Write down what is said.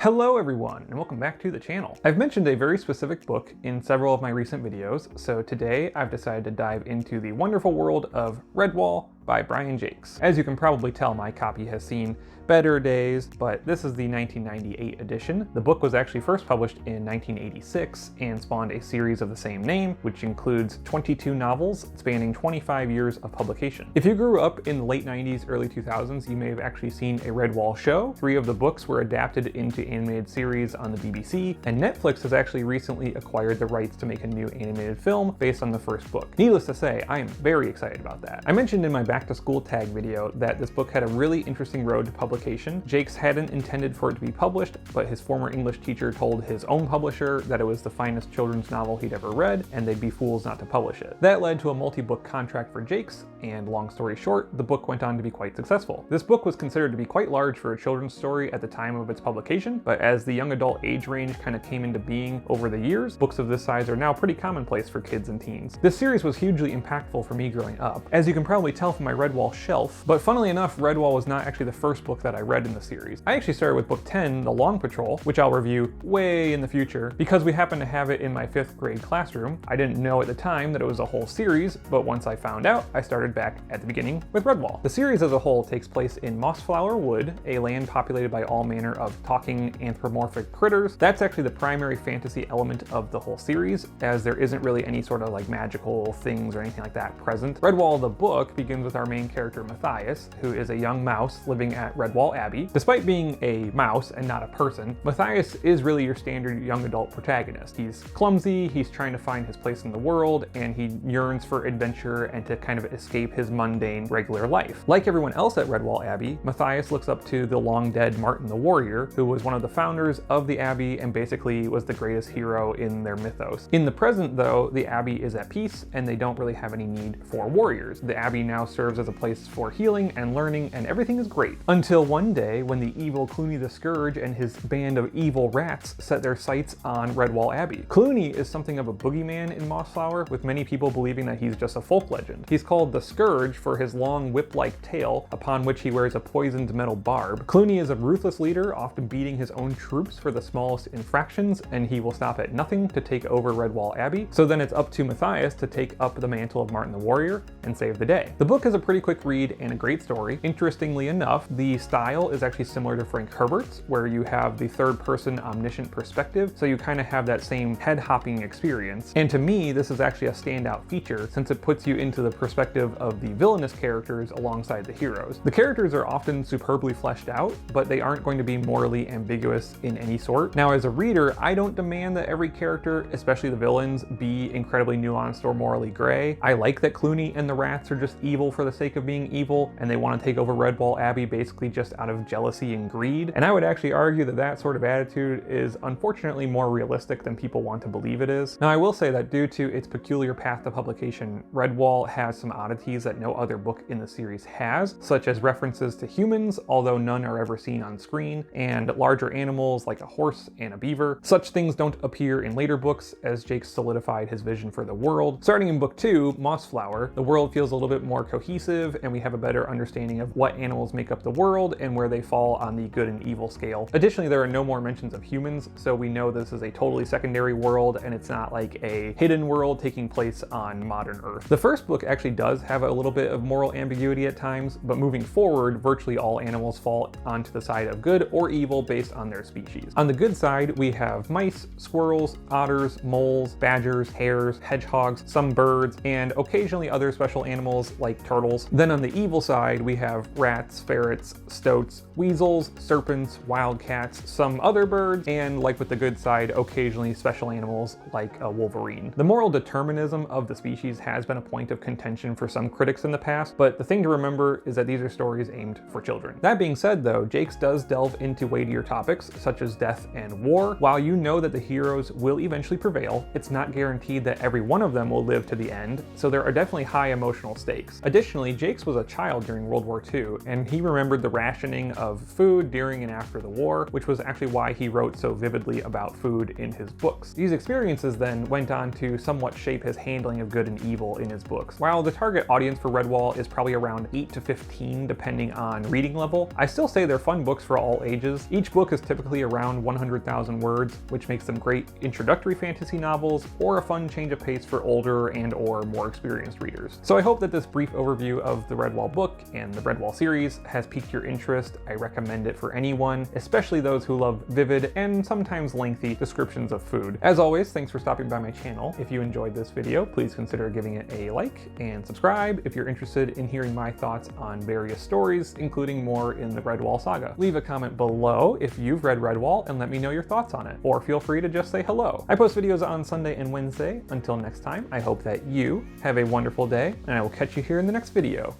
Hello everyone, and welcome back to the channel. I've mentioned a very specific book in several of my recent videos, so today I've decided to dive into the wonderful world of Redwall by Brian Jacques. As you can probably tell, my copy has seen better days, but this is the 1998 edition. The book was actually first published in 1986 and spawned a series of the same name, which includes 22 novels spanning 25 years of publication. If you grew up in the late 90s, early 2000s, you may have actually seen a Redwall show. 3 of the books were adapted into animated series on the BBC, and Netflix has actually recently acquired the rights to make a new animated film based on the first book. Needless to say, I am very excited about that. I mentioned in my back to school tag video that this book had a really interesting road to publication. Jacques hadn't intended for it to be published, but his former English teacher told his own publisher that it was the finest children's novel he'd ever read, and they'd be fools not to publish it. That led to a multi-book contract for Jacques, and long story short, the book went on to be quite successful. This book was considered to be quite large for a children's story at the time of its publication, but as the young adult age range kind of came into being over the years, books of this size are now pretty commonplace for kids and teens. This series was hugely impactful for me growing up, as you can probably tell from my Redwall shelf, but funnily enough, Redwall was not actually the first book that I read in the series. I actually started with book 10, The Long Patrol, which I'll review way in the future, because we happened to have it in my 5th grade classroom. I didn't know at the time that it was a whole series, but once I found out, I started back at the beginning with Redwall. The series as a whole takes place in Mossflower Wood, a land populated by all manner of talking anthropomorphic critters. That's actually the primary fantasy element of the whole series, as there isn't really any sort of like magical things or anything like that present. Redwall, the book, begins with our main character Matthias, who is a young mouse living at Redwall Abbey. Despite being a mouse and not a person, Matthias is really your standard young adult protagonist. He's clumsy, he's trying to find his place in the world, and he yearns for adventure and to kind of escape his mundane, regular life. Like everyone else at Redwall Abbey, Matthias looks up to the long-dead Martin the Warrior, who was one of the founders of the Abbey and basically was the greatest hero in their mythos. In the present, though, the Abbey is at peace and they don't really have any need for warriors. The Abbey now serves as a place for healing and learning, and everything is great. Until one day, when the evil Cluny the Scourge and his band of evil rats set their sights on Redwall Abbey. Cluny is something of a boogeyman in Mossflower, with many people believing that he's just a folk legend. He's called the Scourge for his long whip-like tail, upon which he wears a poisoned metal barb. Cluny is a ruthless leader, often beating his own troops for the smallest infractions, and he will stop at nothing to take over Redwall Abbey. So then it's up to Matthias to take up the mantle of Martin the Warrior and save the day. The book is a pretty quick read and a great story. Interestingly enough, the style is actually similar to Frank Herbert's, where you have the third-person omniscient perspective, so you kind of have that same head-hopping experience. And to me, this is actually a standout feature, since it puts you into the perspective of the villainous characters alongside the heroes. The characters are often superbly fleshed out, but they aren't going to be morally ambiguous in any sort. Now, as a reader, I don't demand that every character, especially the villains, be incredibly nuanced or morally gray. I like that Cluny and the rats are just evil for the sake of being evil, and they want to take over Redwall Abbey basically just out of jealousy and greed. And I would actually argue that that sort of attitude is unfortunately more realistic than people want to believe it is. Now, I will say that due to its peculiar path to publication, Redwall has some oddities that no other book in the series has, such as references to humans, although none are ever seen on screen, and larger animals like a horse and a beaver. Such things don't appear in later books, as Jake solidified his vision for the world. Starting in book 2, Mossflower, the world feels a little bit more cohesive, and we have a better understanding of what animals make up the world and where they fall on the good and evil scale. Additionally, there are no more mentions of humans, so we know this is a totally secondary world and it's not like a hidden world taking place on modern Earth. The first book actually does have a little bit of moral ambiguity at times, but moving forward, virtually all animals fall onto the side of good or evil based on their species. On the good side, we have mice, squirrels, otters, moles, badgers, hares, hedgehogs, some birds, and occasionally other special animals like turtles. Then on the evil side, we have rats, ferrets, stoats, weasels, serpents, wildcats, some other birds, and like with the good side, occasionally special animals like a wolverine. The moral determinism of the species has been a point of contention for some critics in the past, but the thing to remember is that these are stories aimed for children. That being said though, Jacques does delve into weightier topics such as death and war. While you know that the heroes will eventually prevail, it's not guaranteed that every one of them will live to the end, so there are definitely high emotional stakes. Additionally, Additionally, Jacques was a child during World War II, and he remembered the rationing of food during and after the war, which was actually why he wrote so vividly about food in his books. These experiences then went on to somewhat shape his handling of good and evil in his books. While the target audience for Redwall is probably around 8 to 15 depending on reading level, I still say they're fun books for all ages. Each book is typically around 100,000 words, which makes them great introductory fantasy novels or a fun change of pace for older and or more experienced readers. So I hope that this brief overview of the Redwall book and the Redwall series has piqued your interest. I recommend it for anyone, especially those who love vivid and sometimes lengthy descriptions of food. As always, thanks for stopping by my channel. If you enjoyed this video, please consider giving it a like and subscribe if you're interested in hearing my thoughts on various stories, including more in the Redwall saga. Leave a comment below if you've read Redwall and let me know your thoughts on it, or feel free to just say hello. I post videos on Sunday and Wednesday. Until next time, I hope that you have a wonderful day, and I will catch you here in the next video.